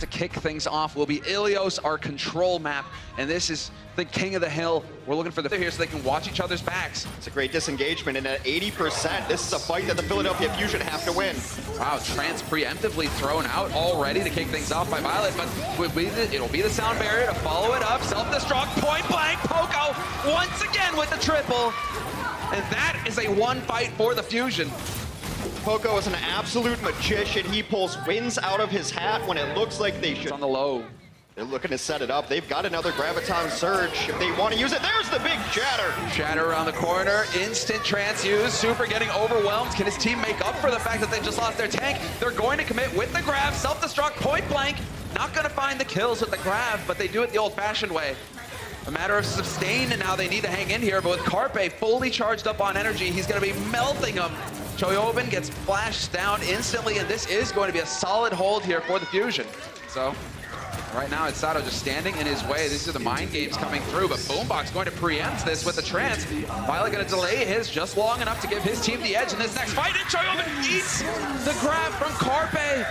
to kick things off will be Ilios, our control map, and this is the king of the hill. We're looking for the here so they can watch each other's backs. It's a great disengagement, and at 80%, this is a fight that the Philadelphia Fusion have to win. Wow, Trance preemptively thrown out already to kick things off by Violet, but it'll be the sound barrier to follow it up. Self-destruct, point blank, Poco once again with the triple. And that is a one fight for the Fusion. Poco is an absolute magician. He pulls wins out of his hat when it looks like they should. It's on the low. They're looking to set it up. They've got another Graviton Surge if they want to use it. There's the big Shatter. Shatter around the corner, instant Trance use. Super getting overwhelmed. Can his team make up for the fact that they just lost their tank? They're going to commit with the grab, self-destruct, point blank. Not going to find the kills with the grab, but they do it the old-fashioned way. A matter of sustain, and now they need to hang in here, but with Carpe fully charged up on energy, he's going to be melting them. Choyobin gets flashed down instantly, and this is going to be a solid hold here for the Fusion. So, right now it's Sato just standing in his way. These are the mind games coming through, but Boombox going to preempt this with the Trance. Violet going to delay his just long enough to give his team the edge in this next fight, and Choyobin eats the grab from Carpe.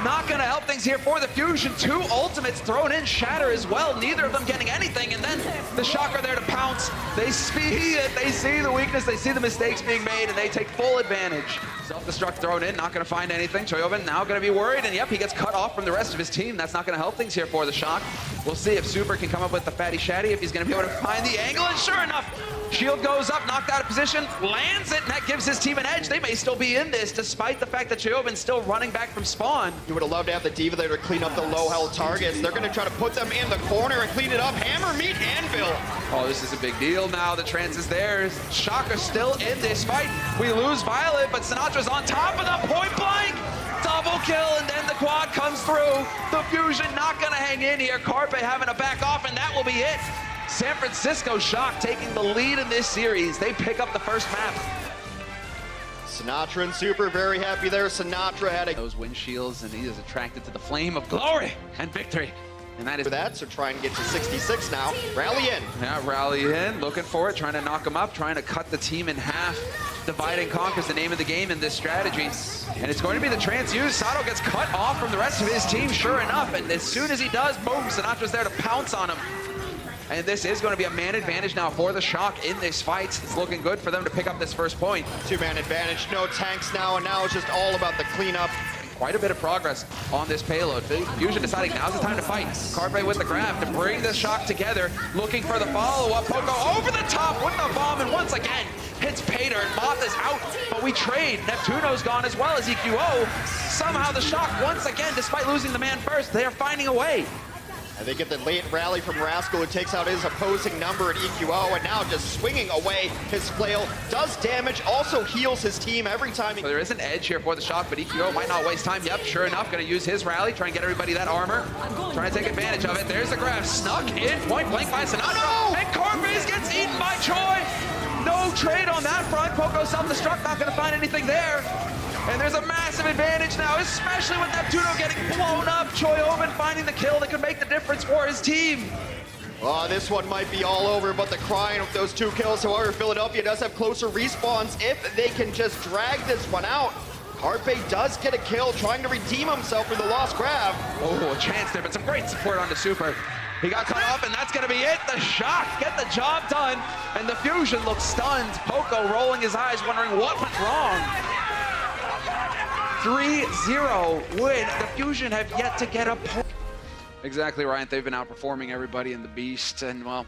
Not going to help things here for the Fusion. Two ultimates thrown in, Shatter as well. Neither of them getting anything, and then the Shock are there to pounce. They see it, they see the weakness, they see the mistakes being made, and they take full advantage. Self-destruct thrown in, not going to find anything. Choyobin now going to be worried, and yep, he gets cut off from the rest of his team. That's not going to help things here for the Shock. We'll see if Super can come up with the fatty shatty, if he's going to be able to find the angle, and sure enough, shield goes up, knocked out of position, lands it, and that gives his team an edge. They may still be in this, despite the fact that Choyobin's still running back from spawn. You would have loved to have the Diva there to clean up the low health targets. They're going to try to put them in the corner and clean it up. Hammer, meet, anvil. Oh, this is a big deal now. The Trance is there. Shock are still in this fight. We lose Violet, but Sinatra's on top of the point blank. Double kill, and then the quad comes through. The Fusion not going to hang in here. Carpe having to back off, and that will be it. San Francisco Shock taking the lead in this series. They pick up the first map. Sinatra and Super very happy there. Sinatra had those windshields, and he is attracted to the flame of glory and victory. And that is that, so try and get to 66 now. Rally in. Yeah, rally in, looking for it, trying to knock him up, trying to cut the team in half. Divide and conquer is the name of the game in this strategy. And it's going to be the Trance use. Sato gets cut off from the rest of his team, sure enough. And as soon as he does, boom, Sinatra's there to pounce on him. And this is going to be a man advantage now for the Shock in this fight. It's looking good for them to pick up this first point. Two-man advantage, no tanks now, and now it's just all about the cleanup. Quite a bit of progress on this payload. Fusion deciding now's the time to fight. Carpe with the grab to bring the Shock together, looking for the follow-up. Poco over the top with the bomb, and once again, hits Pater, and Moth is out, but we trade. Neptuno's gone as well as EQO. Somehow the Shock, once again, despite losing the man first, they are finding a way. And they get the late rally from Rascal, who takes out his opposing number at EQO, and now just swinging away. His flail does damage, also heals his team every time. So there is an edge here for the Shock, but EQO might not waste time. Yep, sure enough, going to use his rally, try and get everybody that armor, trying to take advantage of it. There's the grab, snuck in, point blank by Sinatra, no! And Carpes gets eaten by Choi. No trade on that front. Poco self-destruct, not going to find anything there. And there's a massive advantage now, especially with Neptuno getting blown up. Choyobin finding the kill that could make the difference for his team. Oh, this one might be all over, but the crying of those two kills. However, Philadelphia does have closer respawns if they can just drag this one out. Carpe does get a kill, trying to redeem himself for the lost grab. Oh, a chance there, but some great support on the Super. He got cut off, and that's going to be it. The Shock get the job done, and the Fusion looks stunned. Poco rolling his eyes, wondering what went wrong. 3-0 win. The Fusion have yet to get a point. Exactly right. They've been outperforming everybody in the Beast, and well,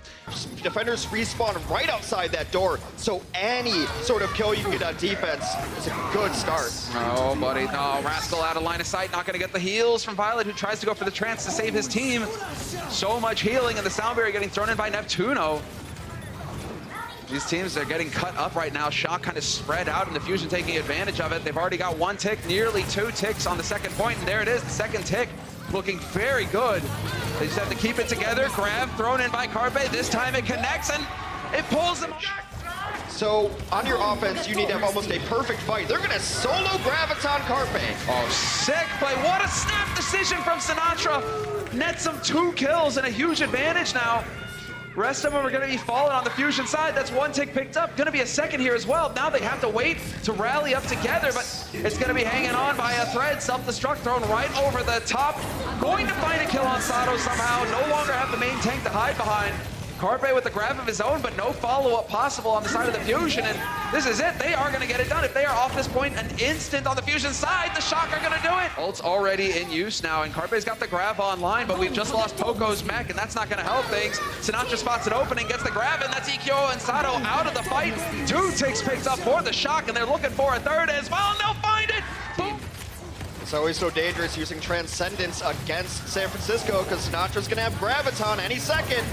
defenders respawn right outside that door, so any sort of kill you can get on defense is a good start. Oh, buddy. No, Rascal out of line of sight. Not going to get the heals from Violet, who tries to go for the Trance to save his team. So much healing, and the sound barrier getting thrown in by Neptuno. These teams are getting cut up right now. Shock kind of spread out, and the Fusion taking advantage of it. They've already got one tick, nearly two ticks on the second point, and there it is, the second tick. Looking very good. They just have to keep it together. Grab thrown in by Carpe. This time it connects, and it pulls them. So on your offense, you need to have almost a perfect fight. They're going to solo Graviton Carpe. Oh, sick play. What a snap decision from Sinatra. Nets him 2 kills and a huge advantage now. Rest of them are going to be falling on the Fusion side. That's one tick picked up. Going to be a second here as well. Now they have to wait to rally up together, but it's going to be hanging on by a thread. Self-destruct thrown right over the top. Going to find a kill on Sato somehow. No longer have the main tank to hide behind. Carpe with the grab of his own, but no follow-up possible on the side of the Fusion, and this is it. They are going to get it done. If they are off this point, an instant on the Fusion side, the Shock are going to do it. Ult's already in use now, and Carpe's got the grab online, but we've just lost Poco's mech, and that's not going to help things. Sinatra spots an opening, gets the grab, and that's EQO and Sato out of the fight. 2 ticks picked up for the Shock, and they're looking for a third as well, and they'll find it. Boom. It's always so dangerous using Transcendence against San Francisco because Sinatra's going to have Graviton any second.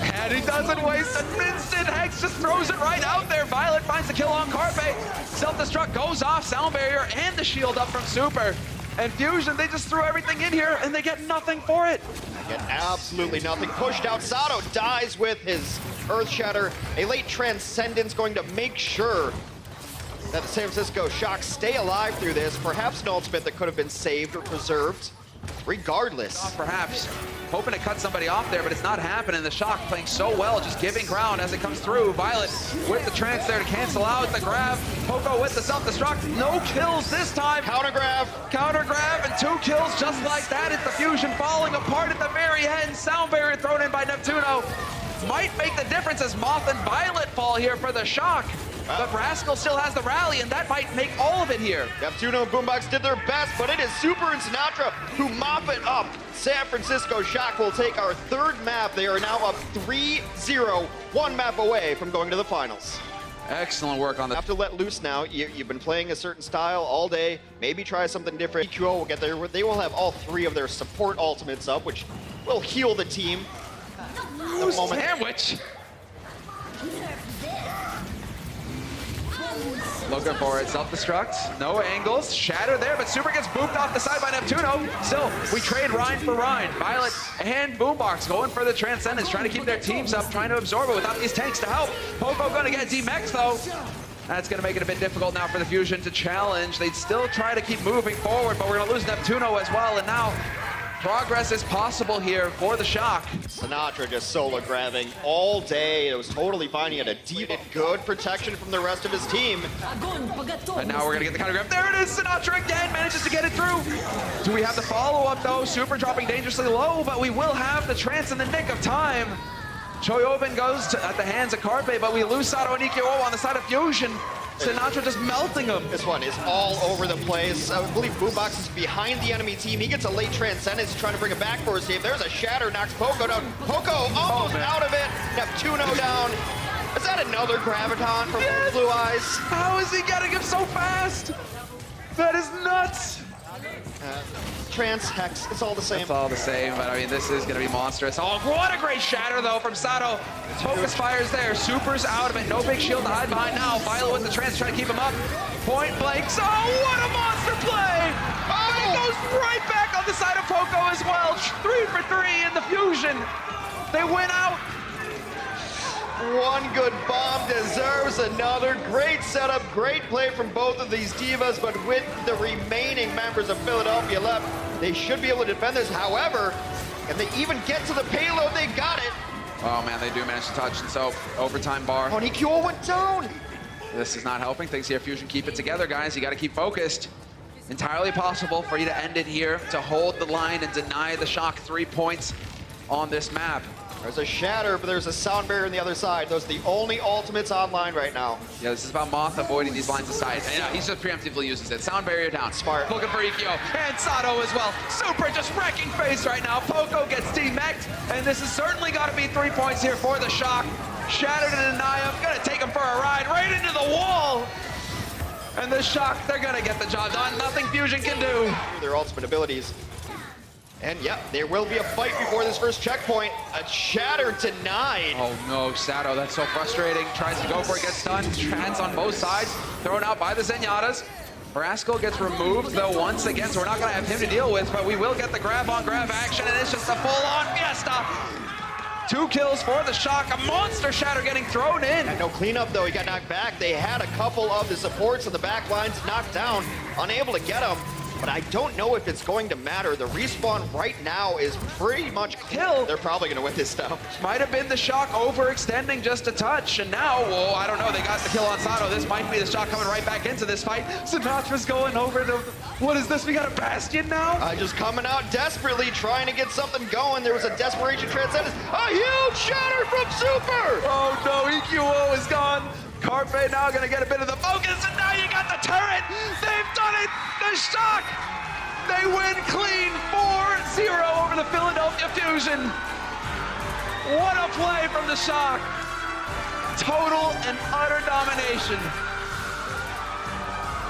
And he doesn't waste an instant. Hex just throws it right out there. Violet finds the kill on Carpe. Self-destruct goes off, sound barrier, and the shield up from Super. And Fusion, they just threw everything in here, and they get nothing for it. They get absolutely nothing. Pushed out, Sato dies with his Earth Shatter. A late Transcendence going to make sure that the San Francisco Shock stay alive through this. Perhaps an ultimate that could have been saved or preserved. Regardless. Perhaps hoping to cut somebody off there, but it's not happening. The Shock playing so well, just giving ground as it comes through. Violet with the trance there to cancel out the grab. Poco with the self-destruct. No kills this time. Counter grab. Counter grab and 2 kills just like that. It's the Fusion falling apart at the very end. Sound barrier thrown in by Neptuno. Might make the difference as Moth and Violet fall here for the Shock. But Rascal still has the rally, and that might make all of it here. Neptuno and Boombox did their best, but it is Super and Sinatra who mop it up. San Francisco Shock will take our 3rd map. They are now up 3-0, 1 map away from going to the finals. Excellent work on the... Have to let loose now. You've been playing a certain style all day. Maybe try something different. EQO will get there. They will have all 3 of their support ultimates up, which will heal the team. Sandwich. Looking for it, self-destruct, no angles, shatter there, but Super gets booped off the side by Neptuno. Still, we trade Rhine for Rhine. Violet and Boombox going for the Transcendence, trying to keep their teams up, trying to absorb it without these tanks to help. Poco gonna get D-Mex though. That's gonna make it a bit difficult now for the Fusion to challenge. They'd still try to keep moving forward, but we're gonna lose Neptuno as well, and now progress is possible here for the Shock. Sinatra just solo grabbing all day. It was totally fine. He had a deep and good protection from the rest of his team. And now we're gonna get the counter grab. There it is, Sinatra again manages to get it through. Do we have the follow-up though? Super dropping dangerously low, but we will have the trance in the nick of time. Choyobin goes at the hands of Carpe, but we lose Sato and EQO on the side of Fusion. Sinatra just melting him. This one is all over the place. I believe Boombox is behind the enemy team. He gets a late Transcendence trying to bring it back for his team. There's a shatter, knocks Poco down. Poco almost out of it. Neptuno down. Is that another Graviton from Blue Eyes? How is he getting him so fast? That is nuts. Trance, Hex, it's all the same. It's all the same, but I mean, this is going to be monstrous. Oh, what a great shatter, though, from Sato. Focus fires there. Super's out of it. No big shield to hide behind now. Violet with the trance trying to keep him up. Point blank. Oh, what a monster play! Oh, it goes right back on the side of Poco as well. 3 for 3 in the Fusion. They win out. One good bomb deserves another. Great setup, great play from both of these divas, but with the remaining members of Philadelphia left, they should be able to defend this. However, if they even get to the payload, they got it. Oh man, they do manage to touch, and so overtime bar. Oh, EQO went down. This is not helping things here. Fusion, keep it together, guys. You got to keep focused. Entirely possible for you to end it here, to hold the line and deny the Shock 3 points on this map. There's a shatter, but there's a sound barrier on the other side. Those are the only ultimates online right now. Yeah, this is about Moth avoiding these lines of sight. And he's just preemptively uses it. Sound barrier down. Smart. Looking for EQO. And Sato as well. Super just wrecking face right now. Poco gets D-Mech'd. And this has certainly got to be 3 points here for the Shock. Shatter to deny him. Gonna take him for a ride right into the wall. And the Shock, they're gonna get the job done. Nothing Fusion can do. Their ultimate abilities. And yeah, there will be a fight before this first checkpoint. A shatter denied. Oh no, Sato, that's so frustrating. Tries to go for it, gets stunned. Trans on both sides, thrown out by the Zenyatas. Rascal gets removed though once again, so we're not gonna have him to deal with, but we will get the grab on grab action, and it's just a full-on fiesta. 2 kills for the Shock, a monster shatter getting thrown in. And no cleanup though, he got knocked back. They had a couple of the supports on the back lines knocked down, unable to get him. but I don't know if it's going to matter. The respawn right now is pretty much Kill. They're probably going to win this now. Might have been the shock overextending just a touch, and now, whoa, I don't know, they got the kill on Sato. This might be the shock coming right back into this fight. Sinatra's going over the, what is this? We got a Bastion now? Just coming out desperately, trying to get something going. There was a desperation transcendence. A huge shatter from Super! Oh no, EQO is gone. Carpe now gonna get a bit of the focus, and now you got the turret. They've done it. The shock. They win clean 4-0 over the Philadelphia Fusion. What a play from the shock. Total and utter domination.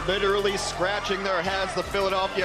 Literally scratching their heads, the Philadelphia